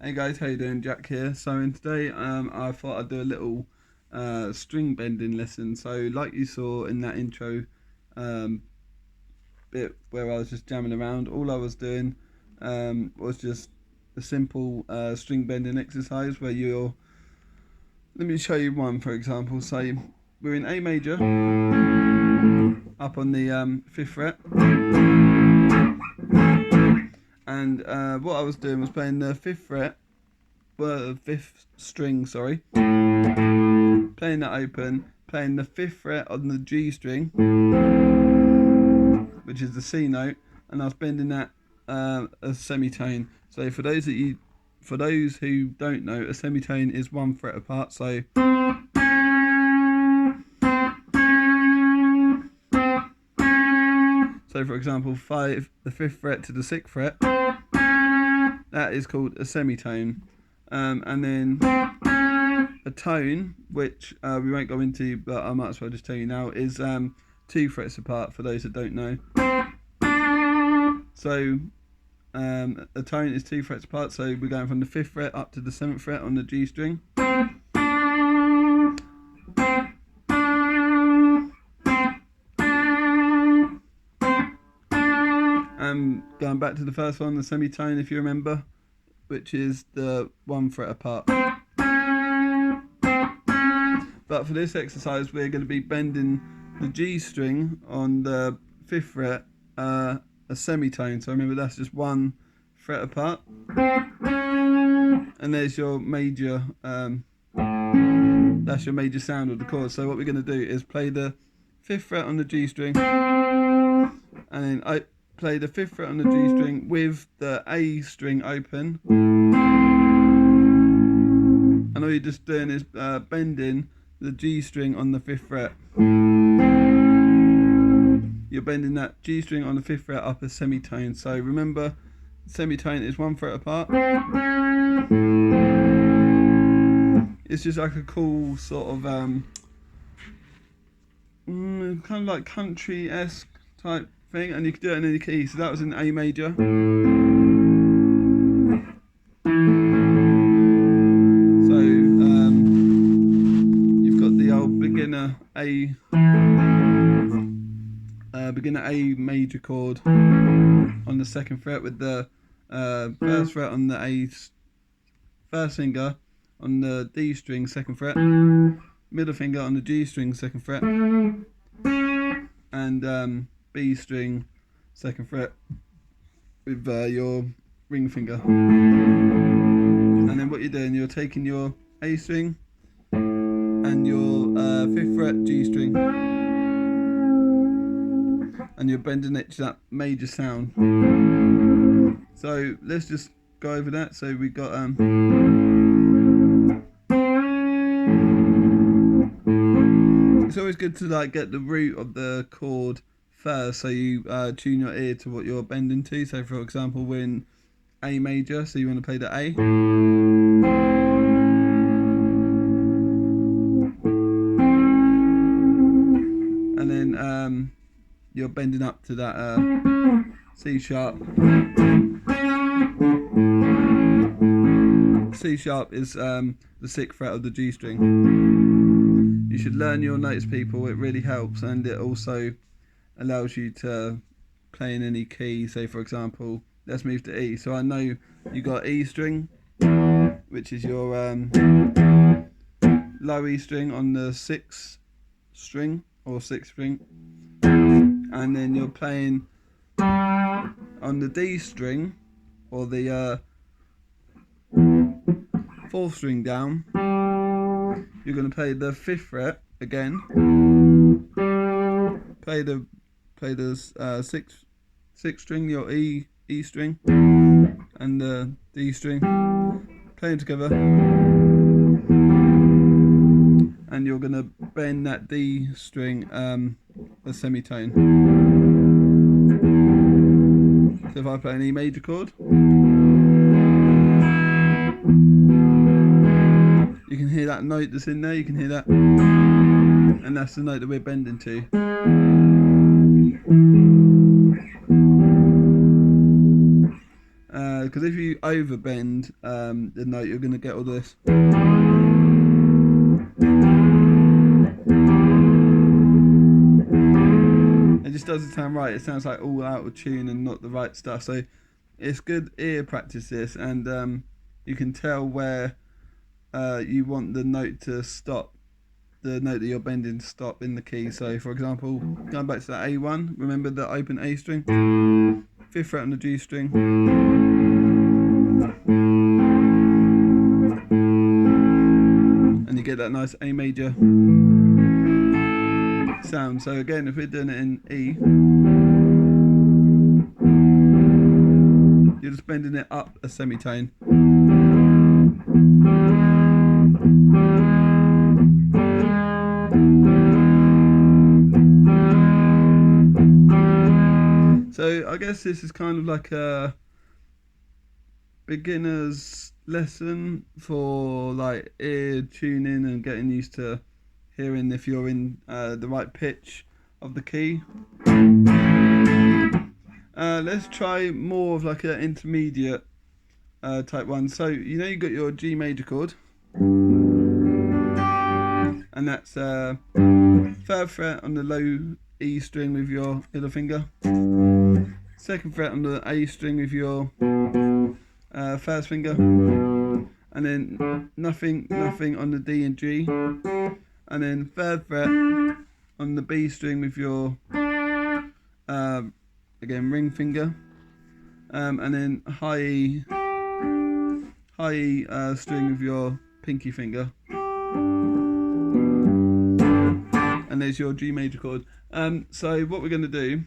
Hey guys, how you doing? Jack here. So in today I thought I'd do a little string bending lesson. So like you saw in that intro bit where I was just jamming around, all I was doing was just a simple string bending exercise where let me show you one. For example, say we're in A major up on the 5th fret, and what I was doing was playing the 5th fret, well, 5th string, sorry, playing that open, playing the 5th fret on the G string, which is the C note, and I was bending that a semitone. So for those who don't know, a semitone is 1 fret apart. So for example, the 5th fret to the 6th fret, that is called a semitone. And then a tone, which we won't go into, but I might as well just tell you now, is 2 frets apart for those that don't know. So a tone is 2 frets apart, so we're going from the 5th fret up to the 7th fret on the G string. Going back to the first one, the semitone, if you remember, which is the 1 fret apart. But for this exercise, we're going to be bending the G string on the 5th fret a semitone. So remember, that's just 1 fret apart. And there's your major, that's your major sound of the chord. So what we're going to do is play the 5th fret on the G string, and then I play the 5th fret on the G string with the A string open, and all you're just doing is bending the G string on the 5th fret. You're bending that G string on the 5th fret up a semitone. So remember, semitone is 1 fret apart. It's just like a cool sort of kind of like country-esque type thing, and you can do it in any key. So that was in A major. So you've got the old beginner A major chord on the 2nd fret with the 1st fret on the first finger on the D string 2nd fret, middle finger on the G string 2nd fret, and B string 2nd fret with your ring finger. And then what you're doing, you're taking your A string and your 5th fret G string, and you're bending it to that major sound. So let's just go over that. So we got it's always good to like get the root of the chord first, so you tune your ear to what you're bending to. So for example, we're in A major, so you want to play the A. And then you're bending up to that C sharp. C sharp is the 6th fret of the G string. You should learn your notes, people. It really helps, and it also allows you to play in any key. Say for example, let's move to E. So I know you got E string, which is your low E string on the 6th string or 6th string, and then you're playing on the D string or the 4th string down. You're going to play the 5th fret again, play the 6th string, your E string, and the D string, playing together, and you're going to bend that D string a semitone. So if I play an E major chord, you can hear that note that's in there, you can hear that, and that's the note that we're bending to. Because if you overbend the note, you're going to get all this. It just doesn't sound right. It sounds like all out of tune and not the right stuff. So it's good ear practice this, and you can tell where you want the note to stop, the note that you're bending to stop in the key. So for example, going back to that A1, remember the open A string, 5th fret on the G string, and you get that nice A major sound. So again, if we're doing it in E, you're just bending it up a semitone. So I guess this is kind of like a beginner's lesson for like ear tuning and getting used to hearing if you're in the right pitch of the key. Let's try more of like an intermediate type one. So you know you got your G major chord, and that's 3rd fret on the low E string with your middle finger, 2nd fret on the A string with your 1st finger, and then nothing on the D and G, and then 3rd fret on the B string with your again ring finger, and then high E string with your pinky finger, and there's your G major chord. So what we're going to do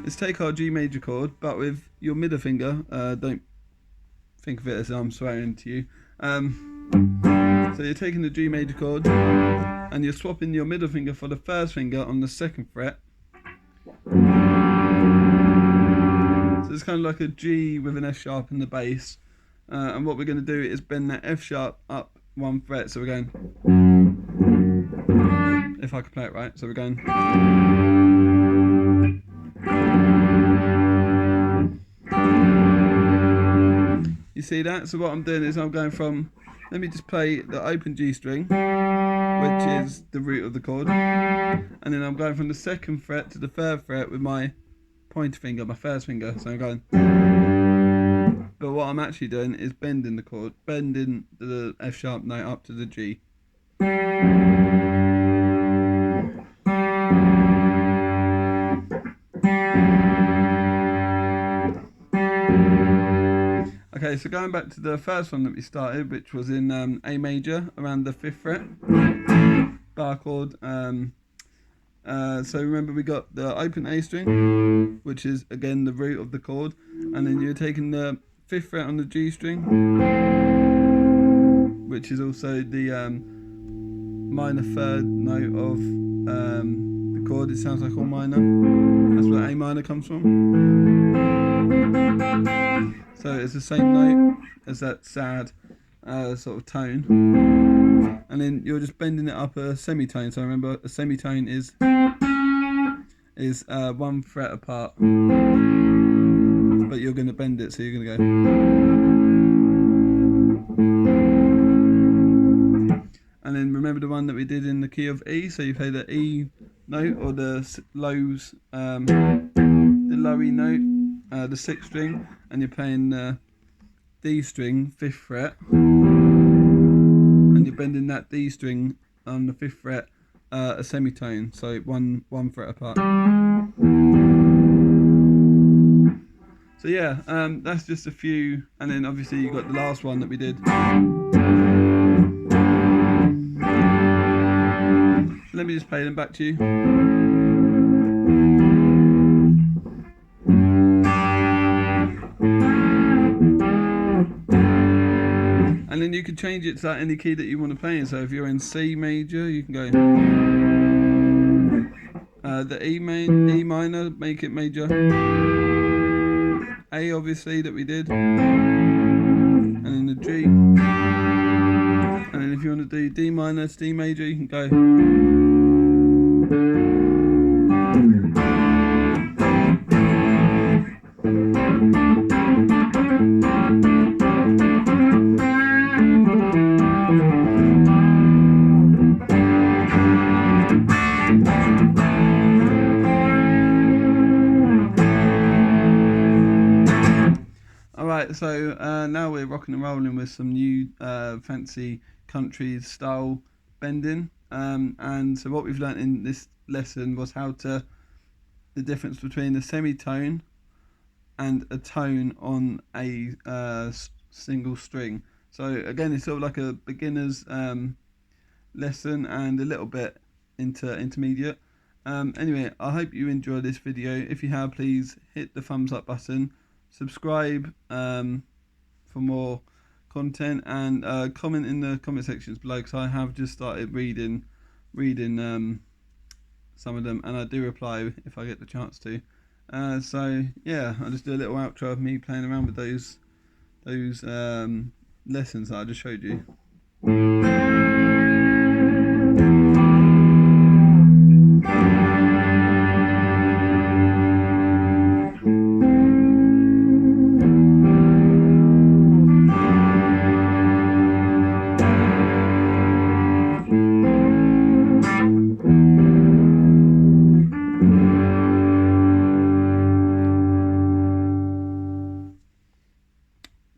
is take our G major chord, but with your middle finger. Don't think of it as I'm swearing to you. So you're taking the G major chord and you're swapping your middle finger for the 1st finger on the 2nd fret. So it's kind of like a G with an F sharp in the bass. And what we're going to do is bend that F sharp up 1 fret. So we're going, if I can play it right, so we're going. You see that? So what I'm doing is I'm going from, let me just play the open G string, which is the root of the chord, and then I'm going from the 2nd fret to the 3rd fret with my pointer finger, my 1st finger. So I'm going, but what I'm actually doing is bending the chord, bending the F sharp note up to the G. Okay, so going back to the first one that we started, which was in A major, around the 5th fret, bar chord. So remember we got the open A string, which is again the root of the chord, and then you're taking the 5th fret on the G string, which is also the minor 3rd note of the chord. It sounds like all minor. That's where A minor comes from. So it's the same note as that sad sort of tone, and then you're just bending it up a semitone. So remember, a semitone is 1 fret apart, but you're going to bend it, so you're going to go. And then remember the one that we did in the key of E. So you play the E note or the lows, the low E note, the 6th string, and you're playing the D string 5th fret, and you're bending that D string on the 5th fret a semitone, so one fret apart. So yeah, that's just a few, and then obviously you got the last one that we did. Let me just play them back to you. then you can change it to any key that you want to play in. So if you're in C major, you can go the E minor, make it major. A, obviously, that we did, and then the G. And then if you want to do D minor to D major, you can go. Alright, so now we're rocking and rolling with some new fancy country style bending. And so what we've learnt in this lesson was the difference between a semitone and a tone on a single string. So again, it's sort of like a beginner's lesson and a little bit into intermediate. Anyway, I hope you enjoyed this video. If you have, please hit the thumbs up button, subscribe for more content, and comment in the comment sections below, because I have just started reading some of them, and I do reply if I get the chance to. So yeah, I'll just do a little outro of me playing around with those lessons that I just showed you.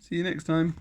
See you next time.